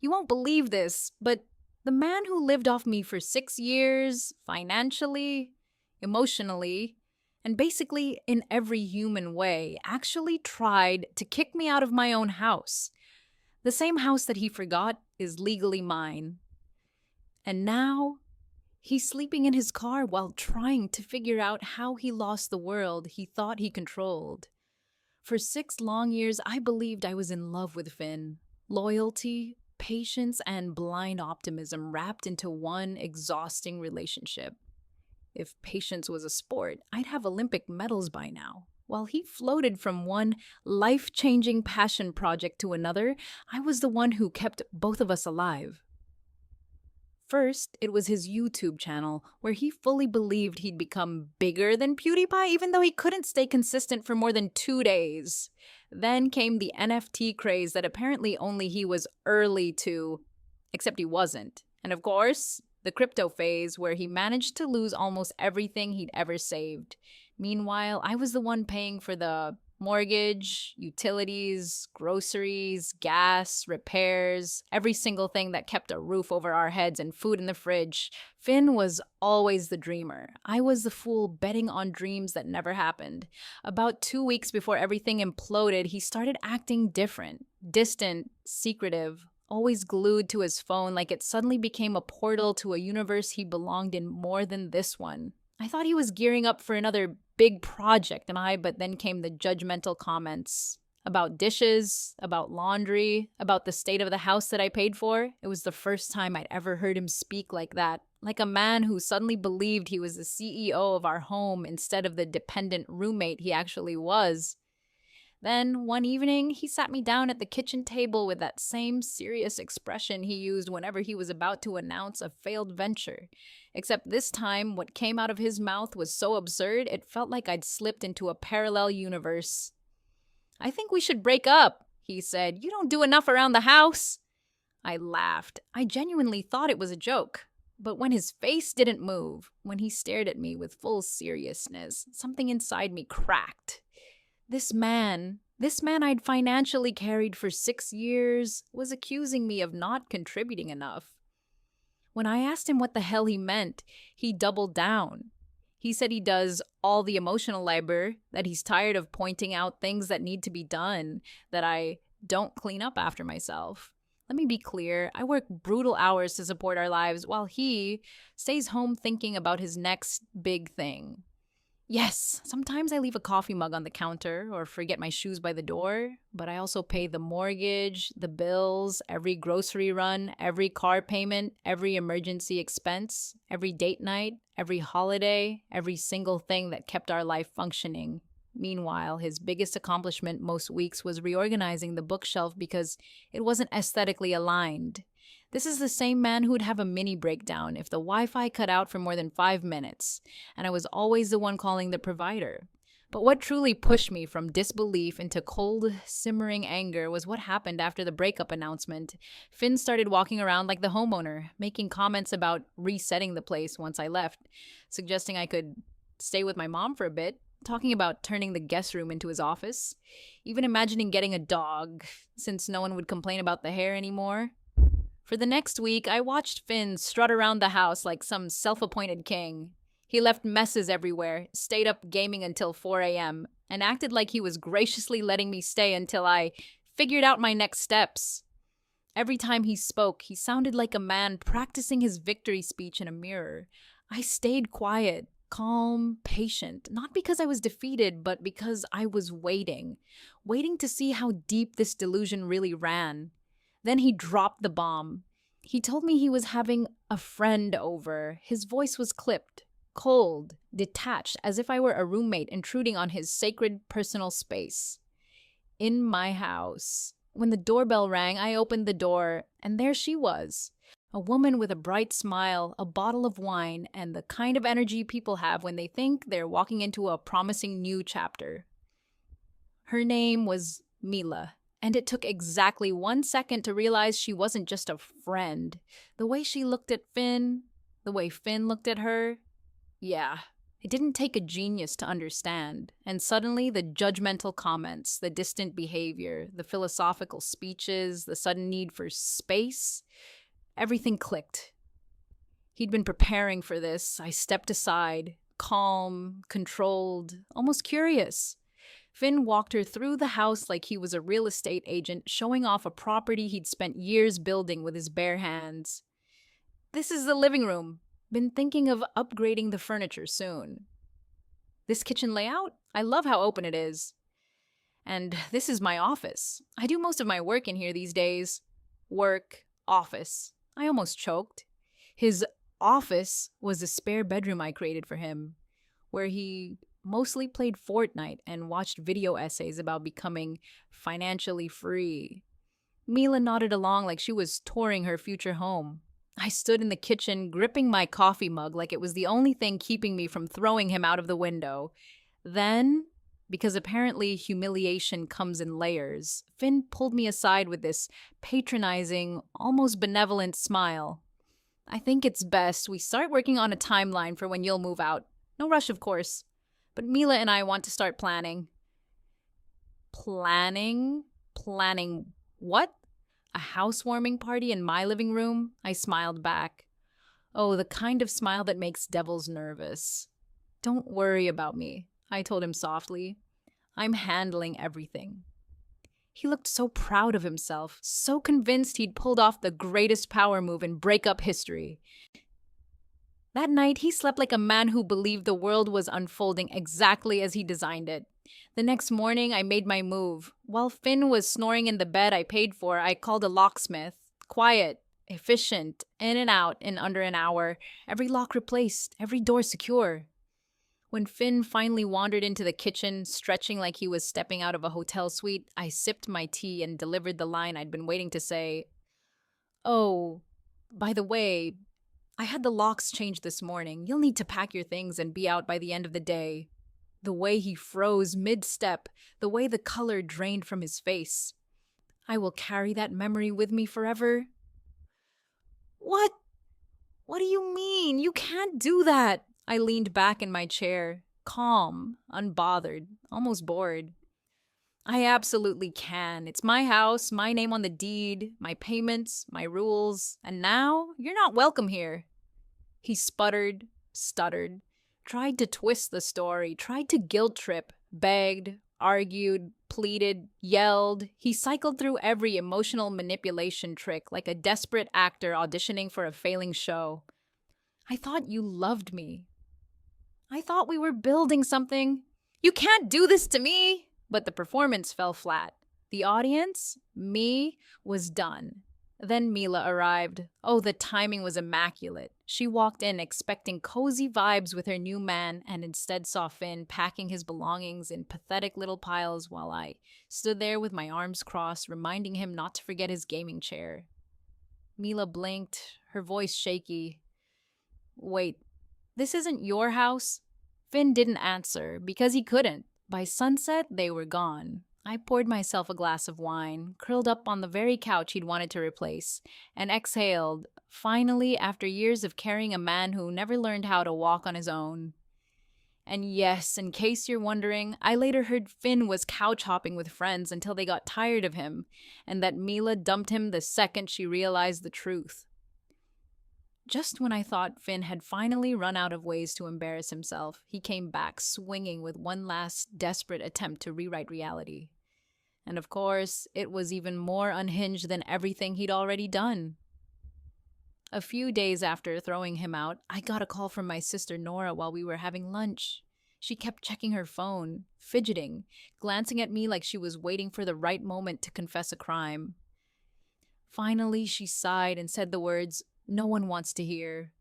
You won't believe this, but the man who lived off me for 6 years, financially, emotionally, and basically in every human way, actually tried to kick me out of my own house. The same house that he forgot is legally mine. And now he's sleeping in his car while trying to figure out how he lost the world he thought he controlled. For 6 long years, I believed I was in love with Finn. Loyalty, patience, and blind optimism wrapped into one exhausting relationship. If patience was a sport, I'd have Olympic medals by now. While he floated from one life changing passion project to another, I was the one who kept both of us alive. First, it was his YouTube channel, where he fully believed he'd become bigger than PewDiePie, even though he couldn't stay consistent for more than 2 days. Then came the NFT craze that apparently only he was early to, except he wasn't. And of course, the crypto phase, where he managed to lose almost everything he'd ever saved. Meanwhile, I was the one paying for the mortgage, utilities, groceries, gas, repairs, every single thing that kept a roof over our heads and food in the fridge. Finn was always the dreamer. I was the fool betting on dreams that never happened. About 2 weeks before everything imploded, he started acting different, distant, secretive, always glued to his phone, like it suddenly became a portal to a universe he belonged in more than this one. I thought he was gearing up for another big project, but then came the judgmental comments about dishes, about laundry, about the state of the house that I paid for. It was the first time I'd ever heard him speak like that, like a man who suddenly believed he was the CEO of our home instead of the dependent roommate he actually was. Then, one evening, he sat me down at the kitchen table with that same serious expression he used whenever he was about to announce a failed venture. Except this time, what came out of his mouth was so absurd, it felt like I'd slipped into a parallel universe. "I think we should break up," he said. "You don't do enough around the house." I laughed. I genuinely thought it was a joke. But when his face didn't move, when he stared at me with full seriousness, something inside me cracked. This man I'd financially carried for 6 years, was accusing me of not contributing enough. When I asked him what the hell he meant, he doubled down. He said he does all the emotional labor, that he's tired of pointing out things that need to be done, that I don't clean up after myself. Let me be clear, I work brutal hours to support our lives while he stays home thinking about his next big thing. Yes, sometimes I leave a coffee mug on the counter or forget my shoes by the door, but I also pay the mortgage, the bills, every grocery run, every car payment, every emergency expense, every date night, every holiday, every single thing that kept our life functioning. Meanwhile, his biggest accomplishment most weeks was reorganizing the bookshelf because it wasn't aesthetically aligned. This is the same man who would have a mini breakdown if the Wi-Fi cut out for more than 5 minutes, and I was always the one calling the provider. But what truly pushed me from disbelief into cold, simmering anger was what happened after the breakup announcement. Finn started walking around like the homeowner, making comments about resetting the place once I left, suggesting I could stay with my mom for a bit, talking about turning the guest room into his office, even imagining getting a dog, since no one would complain about the hair anymore. For the next week, I watched Finn strut around the house like some self-appointed king. He left messes everywhere, stayed up gaming until 4 a.m., and acted like he was graciously letting me stay until I figured out my next steps. Every time he spoke, he sounded like a man practicing his victory speech in a mirror. I stayed quiet, calm, patient, not because I was defeated, but because I was waiting to see how deep this delusion really ran. Then he dropped the bomb. He told me he was having a friend over. His voice was clipped, cold, detached, as if I were a roommate intruding on his sacred personal space. In my house. When the doorbell rang, I opened the door, and there she was. A woman with a bright smile, a bottle of wine, and the kind of energy people have when they think they're walking into a promising new chapter. Her name was Mila. And it took exactly 1 second to realize she wasn't just a friend. The way she looked at Finn, the way Finn looked at her. Yeah, It didn't take a genius to understand, and suddenly the judgmental comments, the distant behavior, the philosophical speeches, the sudden need for space, everything clicked. He'd been preparing for this. I stepped aside, calm, controlled, almost curious. Finn walked her through the house like he was a real estate agent, showing off a property he'd spent years building with his bare hands. This is the living room. Been thinking of upgrading the furniture soon. This kitchen layout? I love how open it is. And this is my office. I do most of my work in here these days. Work, office. I almost choked. His office was a spare bedroom I created for him, where he mostly played Fortnite and watched video essays about becoming financially free. Mila nodded along like she was touring her future home. I stood in the kitchen, gripping my coffee mug like it was the only thing keeping me from throwing him out of the window. Then, because apparently humiliation comes in layers, Finn pulled me aside with this patronizing, almost benevolent smile. I think it's best we start working on a timeline for when you'll move out. No rush, of course. But Mila and I want to start planning. Planning? Planning what? A housewarming party in my living room? I smiled back. Oh, the kind of smile that makes devils nervous. Don't worry about me, I told him softly. I'm handling everything. He looked so proud of himself, so convinced he'd pulled off the greatest power move in breakup history. That night, he slept like a man who believed the world was unfolding exactly as he designed it. The next morning, I made my move. While Finn was snoring in the bed I paid for, I called a locksmith. Quiet, efficient, in and out in under an hour. Every lock replaced, every door secure. When Finn finally wandered into the kitchen, stretching like he was stepping out of a hotel suite, I sipped my tea and delivered the line I'd been waiting to say. Oh, by the way, I had the locks changed this morning. You'll need to pack your things and be out by the end of the day. The way he froze mid-step, the way the color drained from his face. I will carry that memory with me forever. What? What do you mean? You can't do that. I leaned back in my chair, calm, unbothered, almost bored. I absolutely can. It's my house, my name on the deed, my payments, my rules, and now you're not welcome here. He sputtered, stuttered, tried to twist the story, tried to guilt trip, begged, argued, pleaded, yelled. He cycled through every emotional manipulation trick like a desperate actor auditioning for a failing show. I thought you loved me. I thought we were building something. You can't do this to me! But the performance fell flat. The audience, me, was done. Then Mila arrived. Oh, the timing was immaculate. She walked in expecting cozy vibes with her new man and instead saw Finn packing his belongings in pathetic little piles while I stood there with my arms crossed, reminding him not to forget his gaming chair. Mila blinked, her voice shaky. Wait, this isn't your house? Finn didn't answer because he couldn't. By sunset, they were gone. I poured myself a glass of wine, curled up on the very couch he'd wanted to replace, and exhaled, finally, after years of carrying a man who never learned how to walk on his own. And yes, in case you're wondering, I later heard Finn was couch hopping with friends until they got tired of him, and that Mila dumped him the second she realized the truth. Just when I thought Finn had finally run out of ways to embarrass himself, he came back swinging with one last desperate attempt to rewrite reality. And of course, it was even more unhinged than everything he'd already done. A few days after throwing him out, I got a call from my sister Nora while we were having lunch. She kept checking her phone, fidgeting, glancing at me like she was waiting for the right moment to confess a crime. Finally, she sighed and said the words no one wants to hear.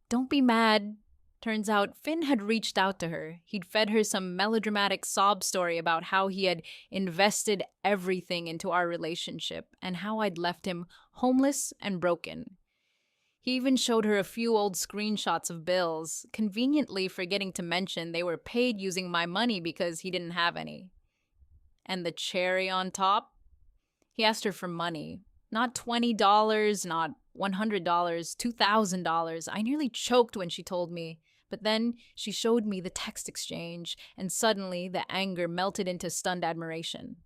Don't be mad. Turns out Finn had reached out to her. He'd fed her some melodramatic sob story about how he had invested everything into our relationship and how I'd left him homeless and broken. He even showed her a few old screenshots of bills, conveniently forgetting to mention they were paid using my money because he didn't have any. And the cherry on top? He asked her for money. Not $20, not $100, $2,000. I nearly choked when she told me, But then she showed me the text exchange, and suddenly the anger melted into stunned admiration.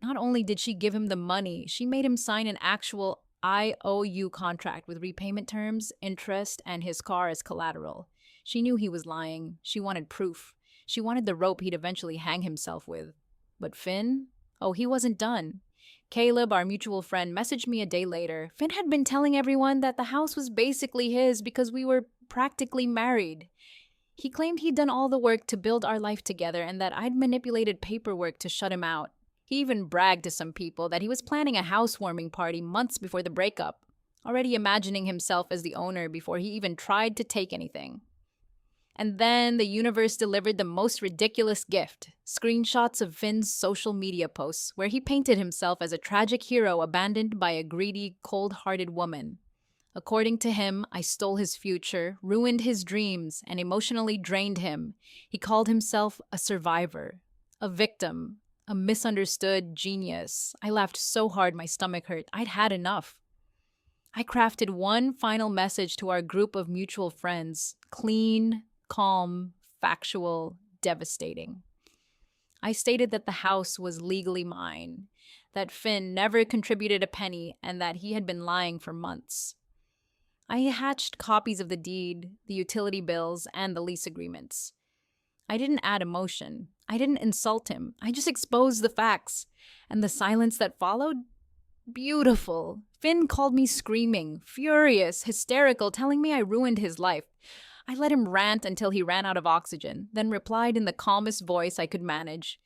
Not only did she give him the money, she made him sign an actual IOU contract with repayment terms, interest, and his car as collateral. She knew he was lying. She wanted proof. She wanted the rope he'd eventually hang himself with. But Finn? Oh, he wasn't done. Caleb, our mutual friend, messaged me a day later. Finn had been telling everyone that the house was basically his because we were practically married. He claimed he'd done all the work to build our life together and that I'd manipulated paperwork to shut him out. He even bragged to some people that he was planning a housewarming party months before the breakup, already imagining himself as the owner before he even tried to take anything. And then the universe delivered the most ridiculous gift, screenshots of Finn's social media posts where he painted himself as a tragic hero abandoned by a greedy, cold-hearted woman. According to him, I stole his future, ruined his dreams, and emotionally drained him. He called himself a survivor, a victim, a misunderstood genius. I laughed so hard my stomach hurt. I'd had enough. I crafted one final message to our group of mutual friends, clean, calm, factual, devastating. I stated that the house was legally mine, that Finn never contributed a penny, and that he had been lying for months. I hatched copies of the deed, the utility bills, and the lease agreements. I didn't add emotion. I didn't insult him. I just exposed the facts. And the silence that followed? Beautiful. Finn called me screaming, furious, hysterical, telling me I ruined his life. I let him rant until he ran out of oxygen, then replied in the calmest voice I could manage.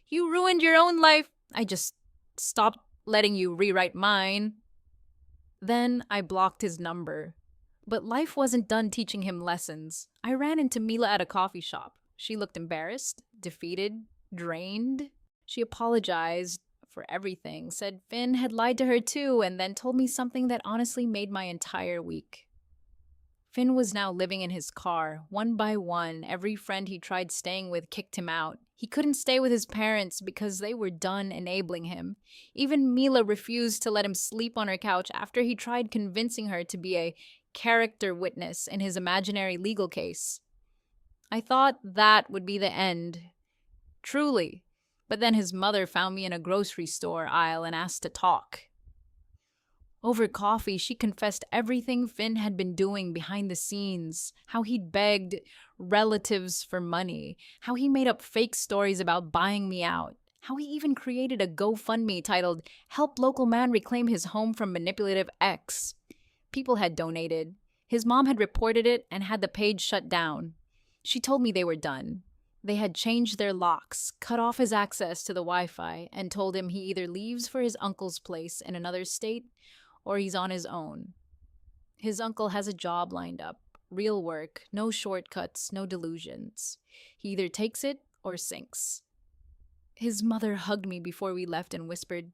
You ruined your own life. I just stopped letting you rewrite mine. Then I blocked his number. But life wasn't done teaching him lessons. I ran into Mila at a coffee shop. She looked embarrassed, defeated, drained. She apologized for everything, said Finn had lied to her too, and then told me something that honestly made my entire week. Finn was now living in his car. One by one, every friend he tried staying with kicked him out. He couldn't stay with his parents because they were done enabling him. Even Mila refused to let him sleep on her couch after he tried convincing her to be a character witness in his imaginary legal case. I thought that would be the end. Truly. But then his mother found me in a grocery store aisle and asked to talk. Over coffee, she confessed everything Finn had been doing behind the scenes, how he'd begged relatives for money, how he made up fake stories about buying me out, how he even created a GoFundMe titled Help Local Man Reclaim His Home from Manipulative Ex. People had donated. His mom had reported it and had the page shut down. She told me they were done. They had changed their locks, cut off his access to the Wi-Fi, and told him he either leaves for his uncle's place in another state or he's on his own. His uncle has a job lined up, real work, no shortcuts, no delusions. He either takes it or sinks. His mother hugged me before we left and whispered,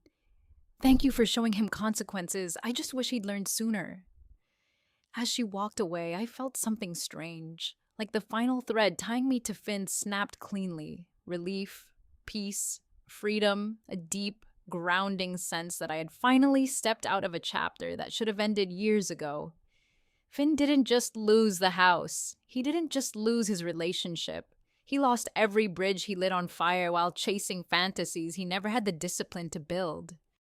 "Thank you for showing him consequences. I just wish he'd learned sooner." As she walked away, I felt something strange, like the final thread tying me to Finn snapped cleanly. Relief, peace, freedom, a deep, grounding sense that I had finally stepped out of a chapter that should have ended years ago. Finn didn't just lose the house. He didn't just lose his relationship. He lost every bridge he lit on fire while chasing fantasies he never had the discipline to build.